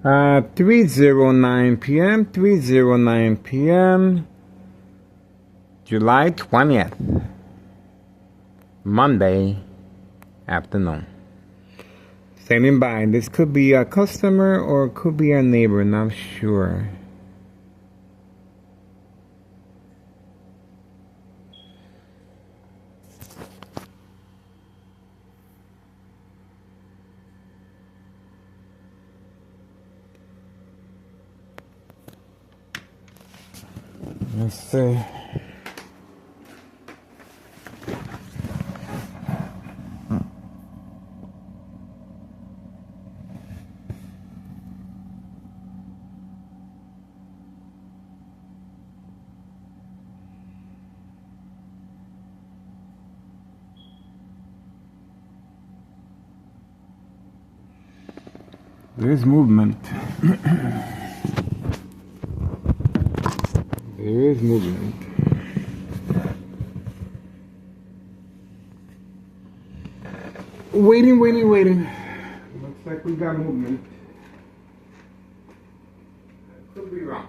3:09 p.m., 3:09 p.m., July 20th, Monday afternoon. Standing by. This could be a customer or it could be a neighbor, not sure. Let's see. There is movement. There is movement. Waiting. Looks like we got movement. Could be wrong.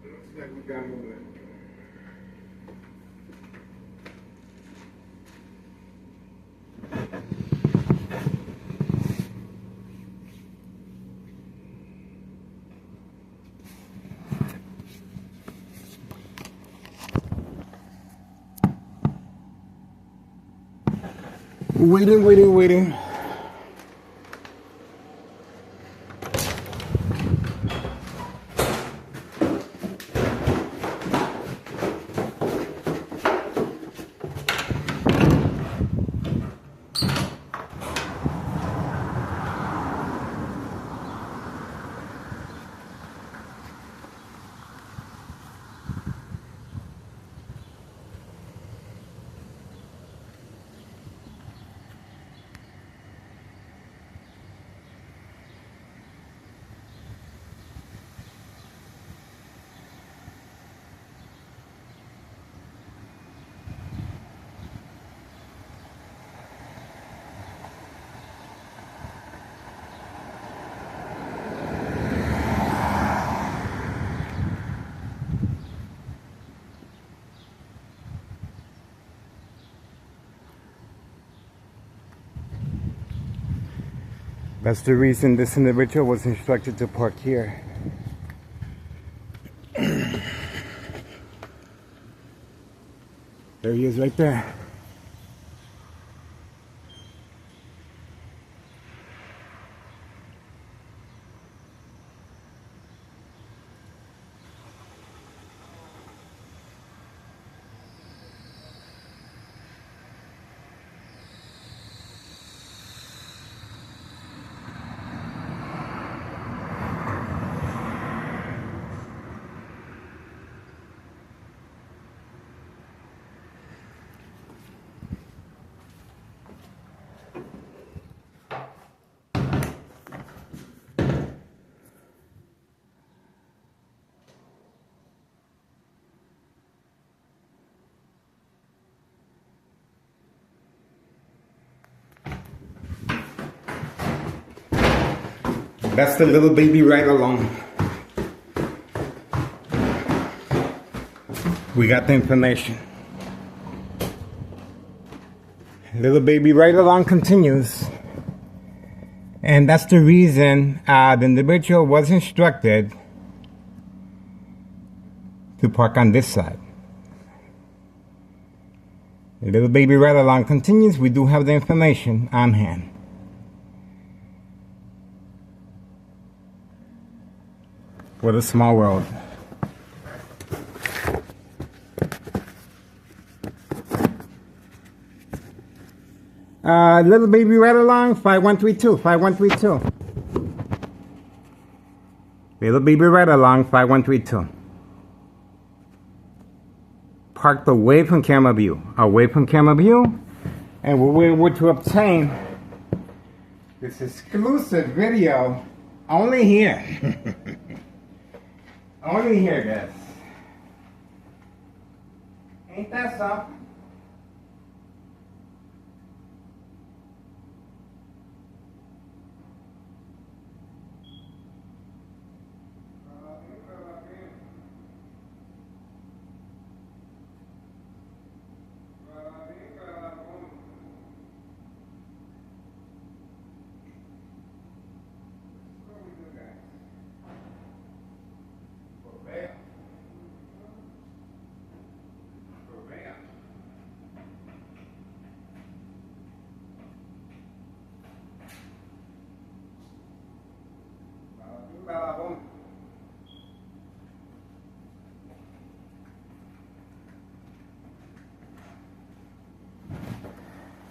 Looks like we got movement. Waiting. That's the reason this individual was instructed to park here. There he is right there. That's the little baby right along. We got the information. Little baby right along continues. And that's the reason the individual was instructed to park on this side. Little baby right along continues. We do have the information on hand. What a small world. Little baby right along, 5132. Little baby right along, 5132. Parked away from camera view. And we're able to obtain this exclusive video only here. Only hear this. Ain't that something?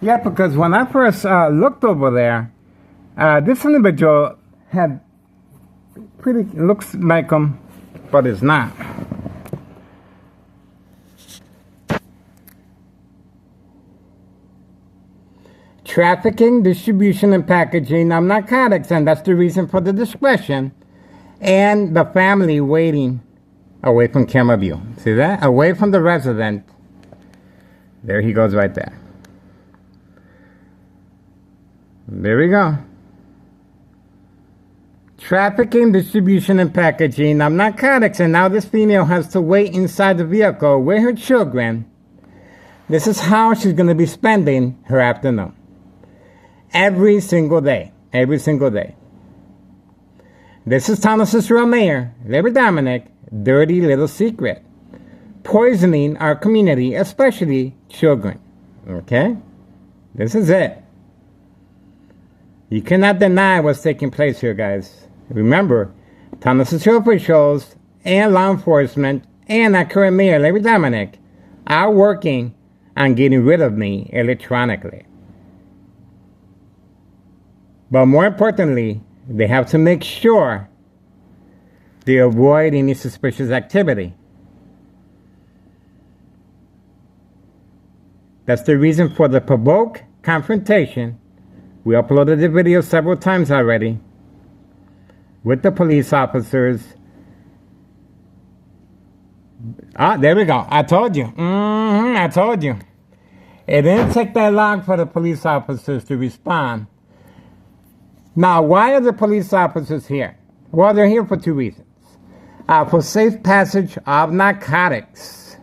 Yeah, because when I first looked over there, this individual had pretty, looks like him, but it's not. Trafficking, distribution, and packaging of narcotics, and that's the reason for the discretion. And the family waiting away from camera view. See that? Away from the resident. There he goes right there. There we go. Trafficking, distribution, and packaging of narcotics. And now this female has to wait inside the vehicle with her children. This is how she's going to be spending her afternoon. Every single day. Every single day. This is Town of Cicero Mayor Larry Dominic, dirty little secret. Poisoning our community, especially children. Okay? This is it. You cannot deny what's taking place here, guys. Remember, Town of Cicero officials and law enforcement and our current mayor, Larry Dominic, are working on getting rid of me electronically. But more importantly, they have to make sure they avoid any suspicious activity. That's the reason for the provoked confrontation. We uploaded the video several times already with the police officers. Ah, there we go. I told you. I told you. It didn't take that long for the police officers to respond. Now, why are the police officers here? Well, they're here for two reasons. For safe passage of narcotics.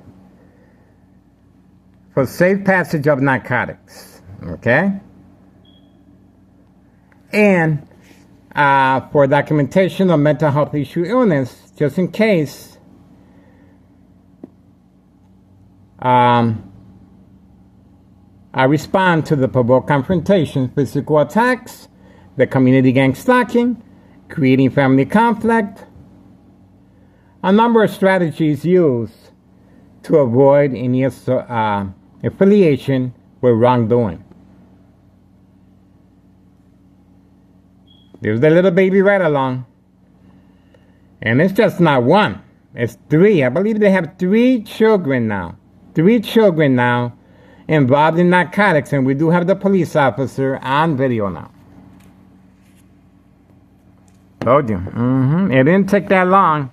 For safe passage of narcotics. Okay? And for documentation of mental health issue illness, just in case I respond to the provoked confrontation, physical attacks, the community gang stalking, creating family conflict, a number of strategies used to avoid any affiliation with wrongdoing. There's the little baby right along. And it's just not one. It's three. I believe they have 3 children now. 3 children now involved in narcotics. And we do have the police officer on video now. Told you. It didn't take that long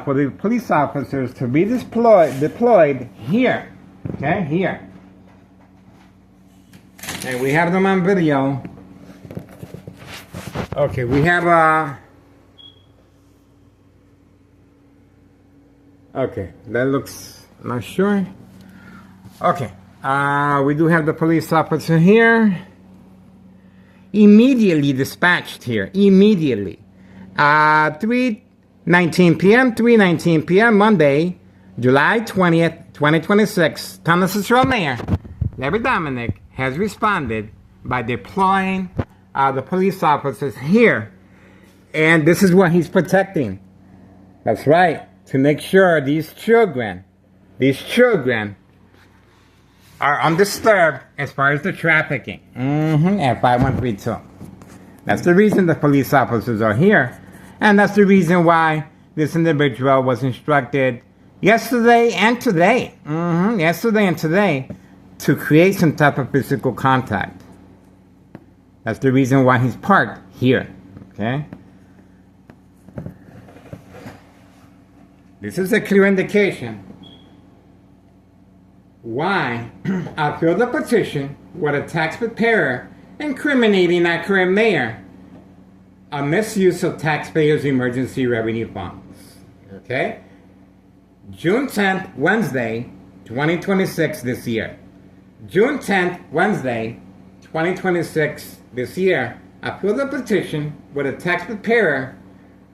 for the police officers to be deployed here. Okay, here. And we have them on video. Okay, we have okay, that looks not sure. Okay, we do have the police officer here. Immediately dispatched here. Immediately. 3:19 p.m. 3:19 p.m. Monday, July 20th, 2026. Town of Cicero Mayor Larry Dominic has responded by deploying the police officers here. And this is what he's protecting. That's right. To make sure these children are undisturbed as far as the trafficking. At 5132. That's the reason the police officers are here. And that's the reason why this individual was instructed yesterday and today. Yesterday and today to create some type of physical contact. That's the reason why he's parked here. Okay? This is a clear indication why I filed a petition with a tax preparer incriminating our current mayor a misuse of taxpayers' emergency revenue funds. Okay? June 10th, Wednesday, 2026 this year. June 10th, Wednesday, 2026 this year, I filed a petition with a tax preparer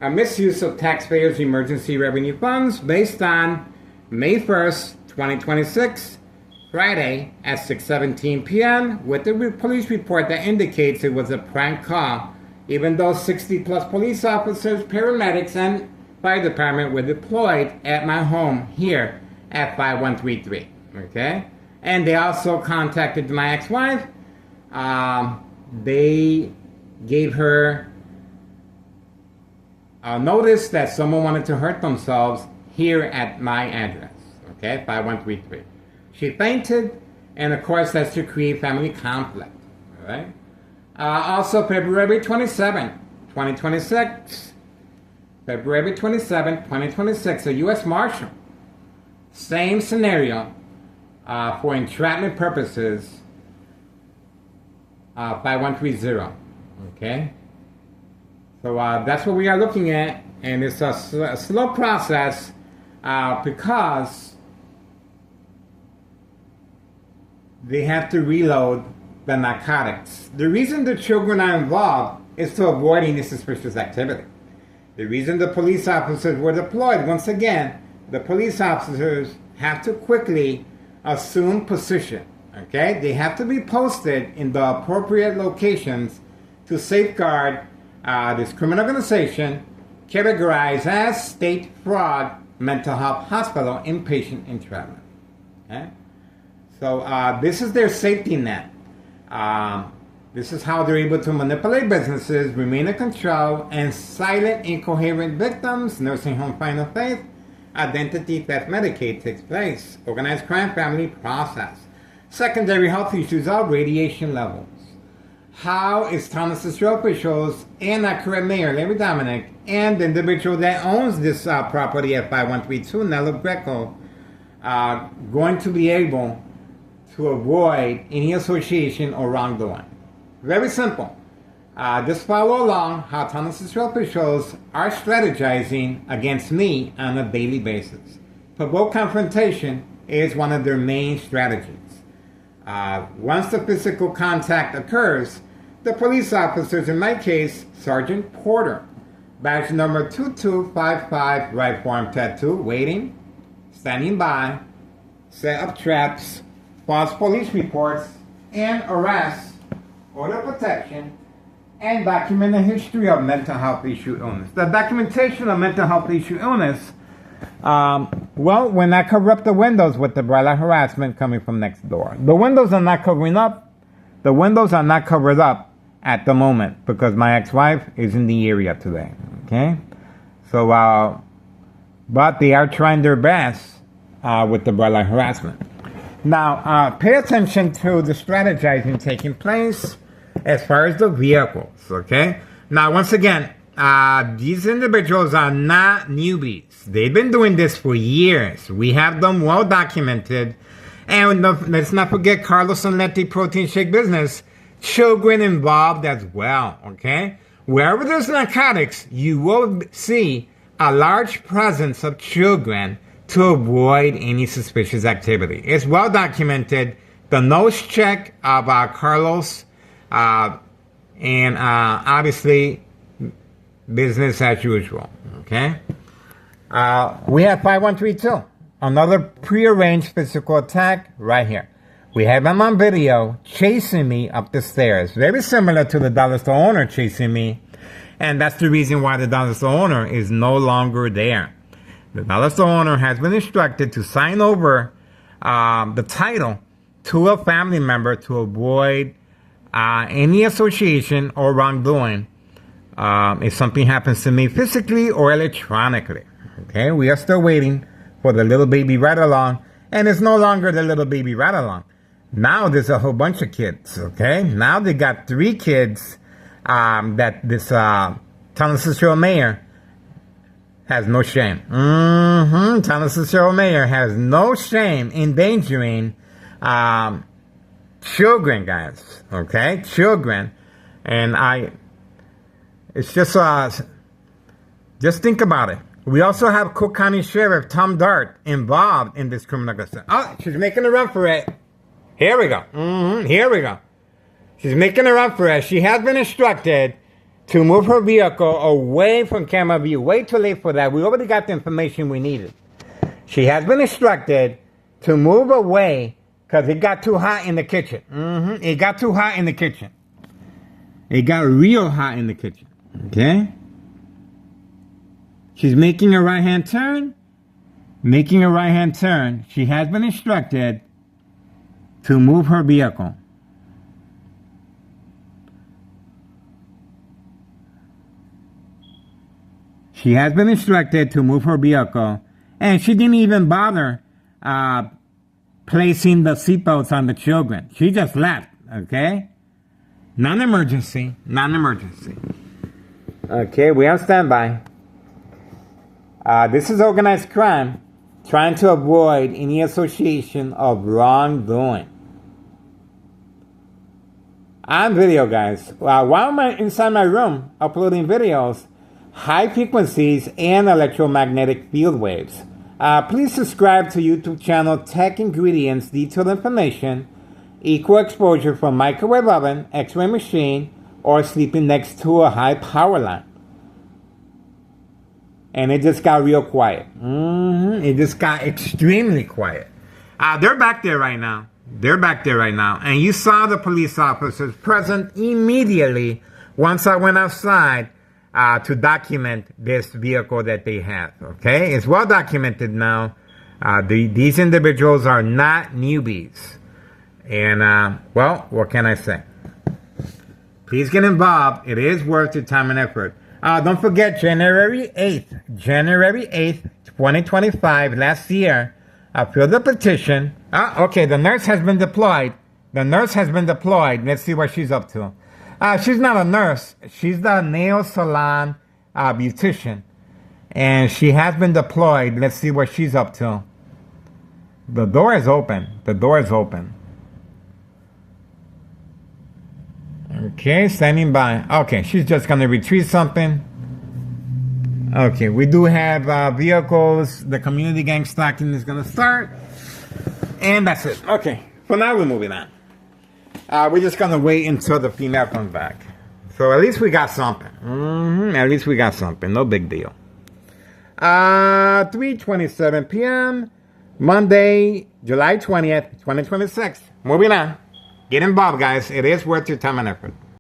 a misuse of taxpayers' emergency revenue funds based on May 1st, 2026, Friday at 6:17 p.m. with the police report that indicates it was a prank call, even though 60 plus police officers, paramedics, and fire department were deployed at my home here at 5133. Okay? And they also contacted my ex-wife. They gave her a notice that someone wanted to hurt themselves here at my address. Okay? 5133. She fainted, and of course that's to create family conflict. All right? Also, February 27, 2026. February 27, 2026, a U.S. Marshal. Same scenario for entrapment purposes. 5130. Okay? So that's what we are looking at, and it's a slow process because they have to reload the narcotics. The reason the children are involved is to avoid any suspicious activity. The reason the police officers were deployed, once again, the police officers have to quickly assume position. Okay? They have to be posted in the appropriate locations to safeguard this criminal organization categorized as state fraud mental health hospital inpatient entrapment. Okay? So this is their safety net. This is how they're able to manipulate businesses, remain in control, and silent incoherent victims. Nursing home final faith, identity theft, Medicaid takes place. Organized crime, family process. Secondary health issues are radiation levels. How is Thomas Cicero officials and our current mayor, Larry Dominic, and the individual that owns this property at 5132, Nello Greco, going to be able to avoid any association or wrongdoing? Very simple. Just follow along how Thomas Cicero officials are strategizing against me on a daily basis. Provoke confrontation is one of their main strategies. Once the physical contact occurs, the police officers, in my case, Sergeant Porter, badge number 2255, right forearm tattoo, waiting, standing by, set up traps, false police reports, and arrests, order protection, and document a history of mental health issue illness. The documentation of mental health issue illness, well, when I cover up the windows with the broiler harassment coming from next door. The windows are not covering up. The windows are not covered up at the moment because my ex-wife is in the area today. Okay? So, but they are trying their best with the broiler harassment. Now, pay attention to the strategizing taking place as far as the vehicles, okay? Now, once again, these individuals are not newbies. They've been doing this for years. We have them well documented. And let's not forget Carlos and Letty protein shake business. Children involved as well, okay? Wherever there's narcotics, you will see a large presence of children to avoid any suspicious activity. It's well documented. The nose check of Carlos and obviously business as usual, okay? We have 5132, another prearranged physical attack right here. We have him on video chasing me up the stairs. Very similar to the dollar store owner chasing me. And that's the reason why the dollar store owner is no longer there. The dollar store owner has been instructed to sign over the title to a family member to avoid any association or wrongdoing if something happens to me physically or electronically. Okay, we are still waiting for the little baby ride-along, and it's no longer the little baby ride-along. Now there's a whole bunch of kids, okay? Now they got 3 kids that this Thomas Cicero mayor has no shame. Tennessee Cheryl Mayer has no shame endangering children, guys. Okay? Children. And it's just think about it. We also have Cook County Sheriff Tom Dart involved in this criminal case. Oh, she's making a run for it. Here we go. Here we go. She's making a run for it. She has been instructed to move her vehicle away from camera view. Way too late for that. We already got the information we needed. She has been instructed to move away because it got too hot in the kitchen. It got too hot in the kitchen. It got real hot in the kitchen. Okay? She's making a right-hand turn. Making a right-hand turn. She has been instructed to move her vehicle. She has been instructed to move her vehicle, and she didn't even bother placing the seatbelts on the children. She just left, okay? Non-emergency, non-emergency. Okay, we are standby. This is organized crime, trying to avoid any association of wrongdoing. On video, guys. While I'm inside my room uploading videos, high frequencies and electromagnetic field waves. Please subscribe to YouTube channel Tech Ingredients, detailed information, equal exposure from microwave oven, x-ray machine, or sleeping next to a high power line. And it just got real quiet. It just got extremely quiet. They're back there right now. They're back there right now. And you saw the police officers present immediately once I went outside to document this vehicle that they have. Okay? It's well documented now. These individuals are not newbies. And, well, what can I say? Please get involved. It is worth your time and effort. Don't forget, January 8th, 2025, last year, I filled the petition. Okay, the nurse has been deployed. Let's see what she's up to. She's not a nurse. She's the nail salon beautician. And she has been deployed. Let's see what she's up to. The door is open. Okay, standing by. Okay, she's just going to retrieve something. Okay, we do have vehicles. The community gang stalking is going to start. And that's it. Okay, for now we're moving on. We're just going to wait until the female comes back. So at least we got something. At least we got something. No big deal. 3:27 p.m. Monday, July 20th, 2026. Moving on. Get involved, guys. It is worth your time and effort.